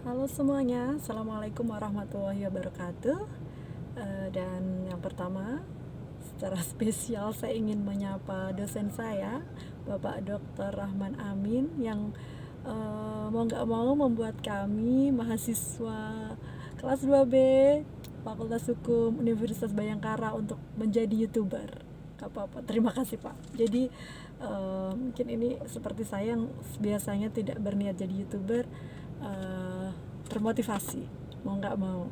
Halo semuanya, Assalamualaikum warahmatullahi wabarakatuh. Dan yang pertama, secara spesial saya ingin menyapa dosen saya, Bapak Dr. Rahman Amin, yang mau nggak mau membuat kami mahasiswa kelas 2B Fakultas Hukum Universitas Bayangkara untuk menjadi YouTuber. Gak apa-apa, terima kasih Pak. Jadi mungkin ini seperti saya yang biasanya tidak berniat jadi YouTuber, termotivasi mau nggak mau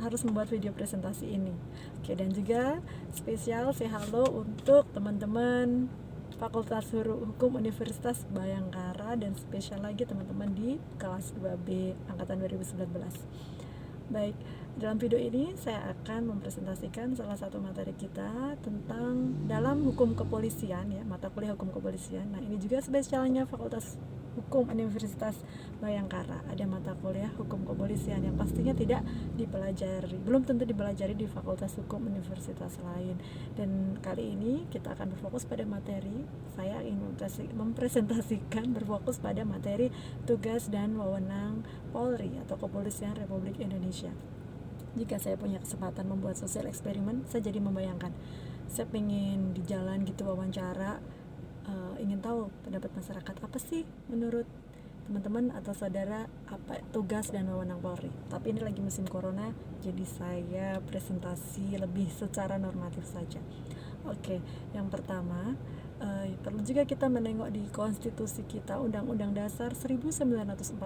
harus membuat video presentasi ini. Oke, dan juga spesial say halo untuk teman-teman Fakultas Hukum Universitas Bayangkara, dan spesial lagi teman-teman di kelas 2B angkatan 2019. Baik, dalam video ini saya akan mempresentasikan salah satu materi kita tentang dalam hukum kepolisian, ya, mata kuliah hukum kepolisian. Nah, ini juga spesialnya Fakultas Hukum Universitas Bayangkara, ada mata kuliah hukum kepolisian yang pastinya tidak dipelajari, belum tentu dipelajari di Fakultas Hukum Universitas lain. Dan kali ini kita akan berfokus pada materi, saya ingin mempresentasikan berfokus pada materi tugas dan wewenang Polri atau Kepolisian Republik Indonesia. Jika saya punya kesempatan membuat sosial eksperimen, saya jadi membayangkan saya pengen di jalan gitu wawancara, ingin tahu pendapat masyarakat apa sih menurut teman-teman atau saudara apa tugas dan wewenang Polri. Tapi ini lagi musim corona, jadi saya presentasi lebih secara normatif saja. Oke, yang pertama, perlu juga kita menengok di konstitusi kita. Undang-Undang Dasar 1945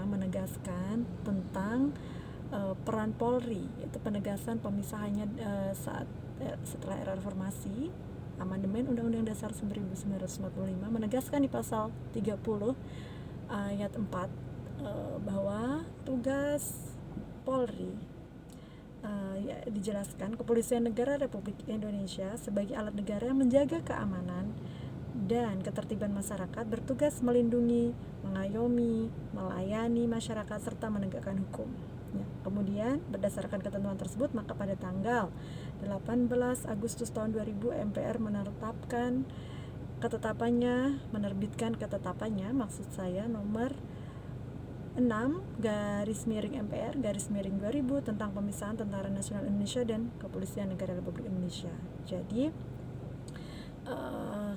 menegaskan tentang peran Polri, yaitu penegasan pemisahannya setelah era reformasi. Amandemen Undang-Undang Dasar 1945 menegaskan di pasal 30 ayat 4 bahwa tugas Polri, dijelaskan Kepolisian Negara Republik Indonesia sebagai alat negara yang menjaga keamanan dan ketertiban masyarakat, bertugas melindungi, mengayomi, melayani masyarakat serta menegakkan hukum. Ya, kemudian berdasarkan ketentuan tersebut, maka pada tanggal 18 Agustus tahun 2000 MPR menerbitkan ketetapannya, maksud saya nomor 6/MPR/2000 tentang pemisahan Tentara Nasional Indonesia dan Kepolisian Negara Republik Indonesia. Jadi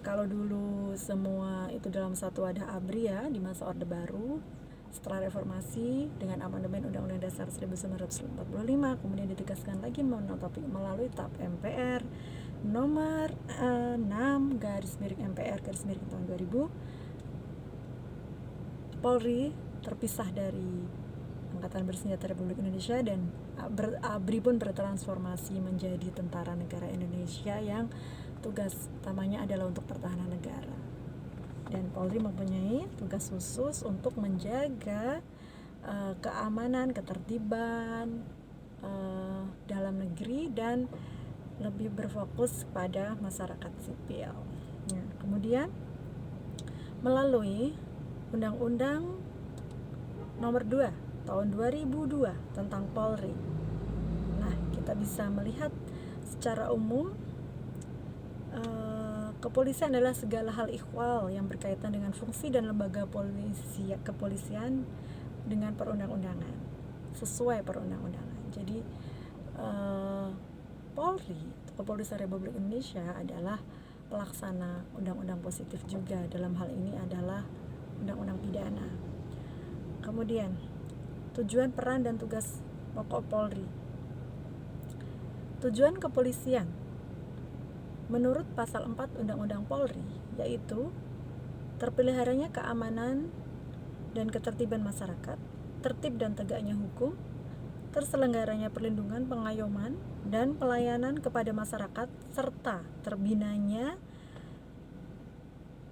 kalau dulu semua itu dalam satu wadah ABRI, ya, di masa Orde Baru, setelah reformasi dengan amandemen Undang-Undang Dasar 1945, kemudian ditegaskan lagi melalui TAP MPR nomor 6/MPR/tahun 2000, Polri terpisah dari Angkatan Bersenjata Republik Indonesia, dan ABRI pun bertransformasi menjadi Tentara Negara Indonesia yang tugas utamanya adalah untuk pertahanan negara. Dan Polri mempunyai tugas khusus untuk menjaga keamanan, ketertiban dalam negeri, dan lebih berfokus pada masyarakat sipil. Nah, kemudian melalui Undang-Undang Nomor 2 Tahun 2002 tentang Polri, nah, kita bisa melihat secara umum kepolisian adalah segala hal ihwal yang berkaitan dengan fungsi dan lembaga kepolisian dengan perundang-undangan, sesuai perundang-undangan. Jadi Polri, Kepolisian Republik Indonesia, adalah pelaksana undang-undang positif juga. Dalam hal ini adalah undang-undang pidana. Kemudian tujuan, peran, dan tugas pokok Polri. Tujuan kepolisian menurut pasal 4 Undang-Undang Polri yaitu terpeliharanya keamanan dan ketertiban masyarakat, tertib dan tegaknya hukum, terselenggaranya perlindungan, pengayoman, dan pelayanan kepada masyarakat, serta terbinanya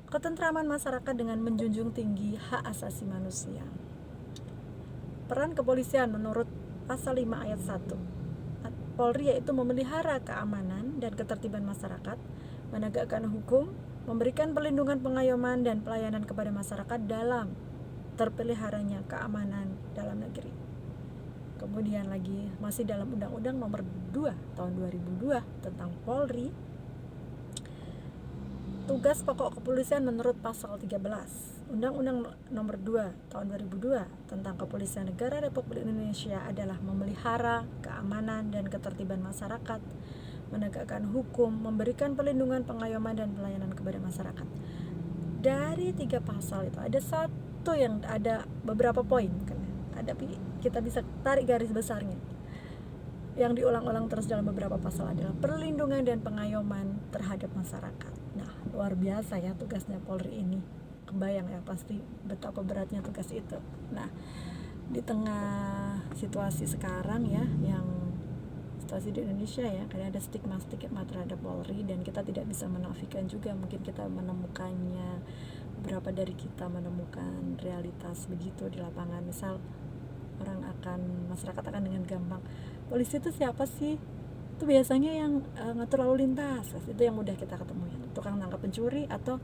ketentraman masyarakat dengan menjunjung tinggi hak asasi manusia. Peran kepolisian menurut pasal 5 ayat 1 Polri yaitu memelihara keamanan dan ketertiban masyarakat, menegakkan hukum, memberikan perlindungan, pengayoman, dan pelayanan kepada masyarakat dalam terpeliharanya keamanan dalam negeri. Kemudian lagi masih dalam Undang-Undang Nomor 2 Tahun 2002 tentang Polri, tugas pokok kepolisian menurut pasal 13 Undang-Undang Nomor 2 Tahun 2002 tentang Kepolisian Negara Republik Indonesia adalah memelihara keamanan dan ketertiban masyarakat, menegakkan hukum, memberikan perlindungan, pengayoman, dan pelayanan kepada masyarakat. Dari 3 pasal itu ada satu yang ada beberapa poin kan. Kita bisa tarik garis besarnya. Yang diulang-ulang terus dalam beberapa pasal adalah perlindungan dan pengayoman terhadap masyarakat. Nah, luar biasa ya tugasnya Polri ini. Kebayang ya pasti betapa beratnya tugas itu. Nah, di tengah situasi sekarang ya, yang situasi di Indonesia ya, karena ada stigma terhadap Polri, dan kita tidak bisa menafikan juga, mungkin kita menemukannya, beberapa dari kita menemukan realitas begitu di lapangan. Misal masyarakat akan dengan gampang, polisi itu siapa sih? Itu biasanya yang ngatur lalu lintas, itu yang mudah kita ketemu ya, tukang tangkap pencuri atau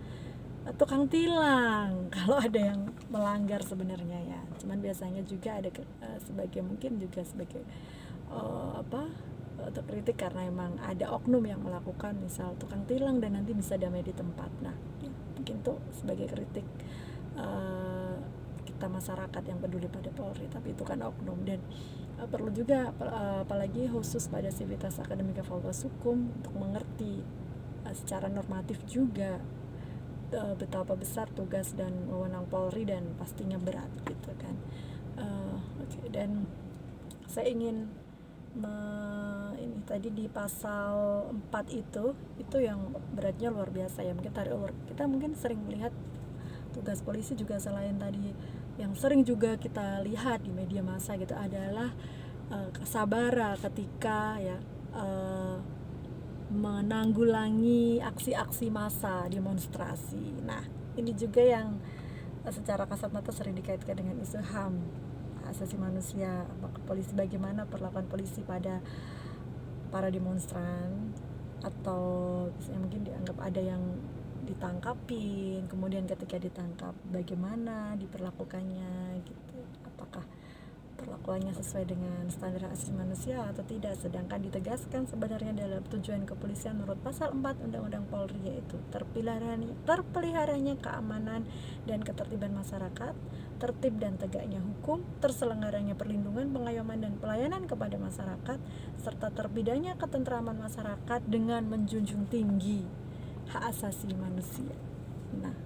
tukang tilang kalau ada yang melanggar sebenarnya ya. Cuman biasanya juga ada sebagai untuk kritik karena emang ada oknum yang melakukan misal tukang tilang dan nanti bisa damai di tempat. Nah, mungkin tuh sebagai kritik kita masyarakat yang peduli pada Polri, tapi itu kan oknum. Dan perlu juga apalagi khusus pada Sivitas Akademika Fakultas Hukum untuk mengerti secara normatif juga betapa besar tugas dan wewenang Polri dan pastinya berat gitu kan. Dan saya ingin ini tadi di pasal 4 itu yang beratnya luar biasa ya. Kita mungkin sering melihat tugas polisi juga selain tadi yang sering juga kita lihat di media massa gitu adalah kesabaran ketika ya menanggulangi aksi-aksi massa, demonstrasi. Nah, ini juga yang secara kasat mata sering dikaitkan dengan isu HAM, asasi manusia. Polisi, bagaimana perlakuan polisi pada para demonstran, atau misalnya mungkin dianggap ada yang ditangkapin, kemudian ketika ditangkap bagaimana diperlakukannya gitu. Apakah perlakuannya sesuai dengan standar hak asasi manusia atau tidak, sedangkan ditegaskan sebenarnya dalam tujuan kepolisian menurut pasal 4 Undang-Undang Polri, yaitu terpeliharanya keamanan dan ketertiban masyarakat, tertib dan tegaknya hukum, terselenggaranya perlindungan, pengayoman dan pelayanan kepada masyarakat, serta terbidanya ketentraman masyarakat dengan menjunjung tinggi hak asasi manusia. Nah,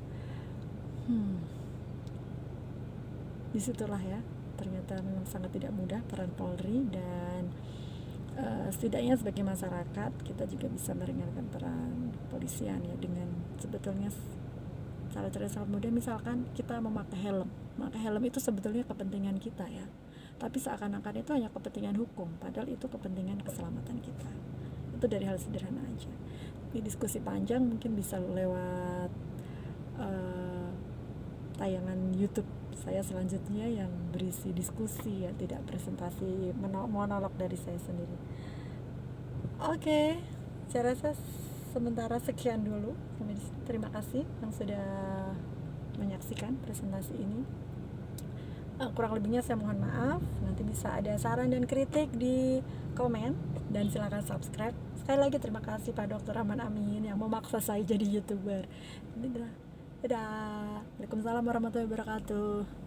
disitulah ya, ternyata memang sangat tidak mudah peran Polri, dan setidaknya sebagai masyarakat kita juga bisa meringankan peran kepolisian ya, dengan sebetulnya cara-cara sangat mudah. Misalkan kita memakai helm itu sebetulnya kepentingan kita ya, tapi seakan-akan itu hanya kepentingan hukum, padahal itu kepentingan keselamatan kita. Itu dari hal sederhana aja. Ini diskusi panjang, mungkin bisa lewat tayangan YouTube saya selanjutnya yang berisi diskusi ya, tidak presentasi monolog dari saya sendiri. Oke, saya rasa sementara sekian dulu. Terima kasih yang sudah menyaksikan presentasi ini. Kurang lebihnya saya mohon maaf. Nanti bisa ada saran dan kritik di komen, dan silakan subscribe. Sekali lagi terima kasih Pak Dr. Rahman Amin yang memaksa saya jadi YouTuber. Dadah. Waalaikumsalam warahmatullahi wabarakatuh.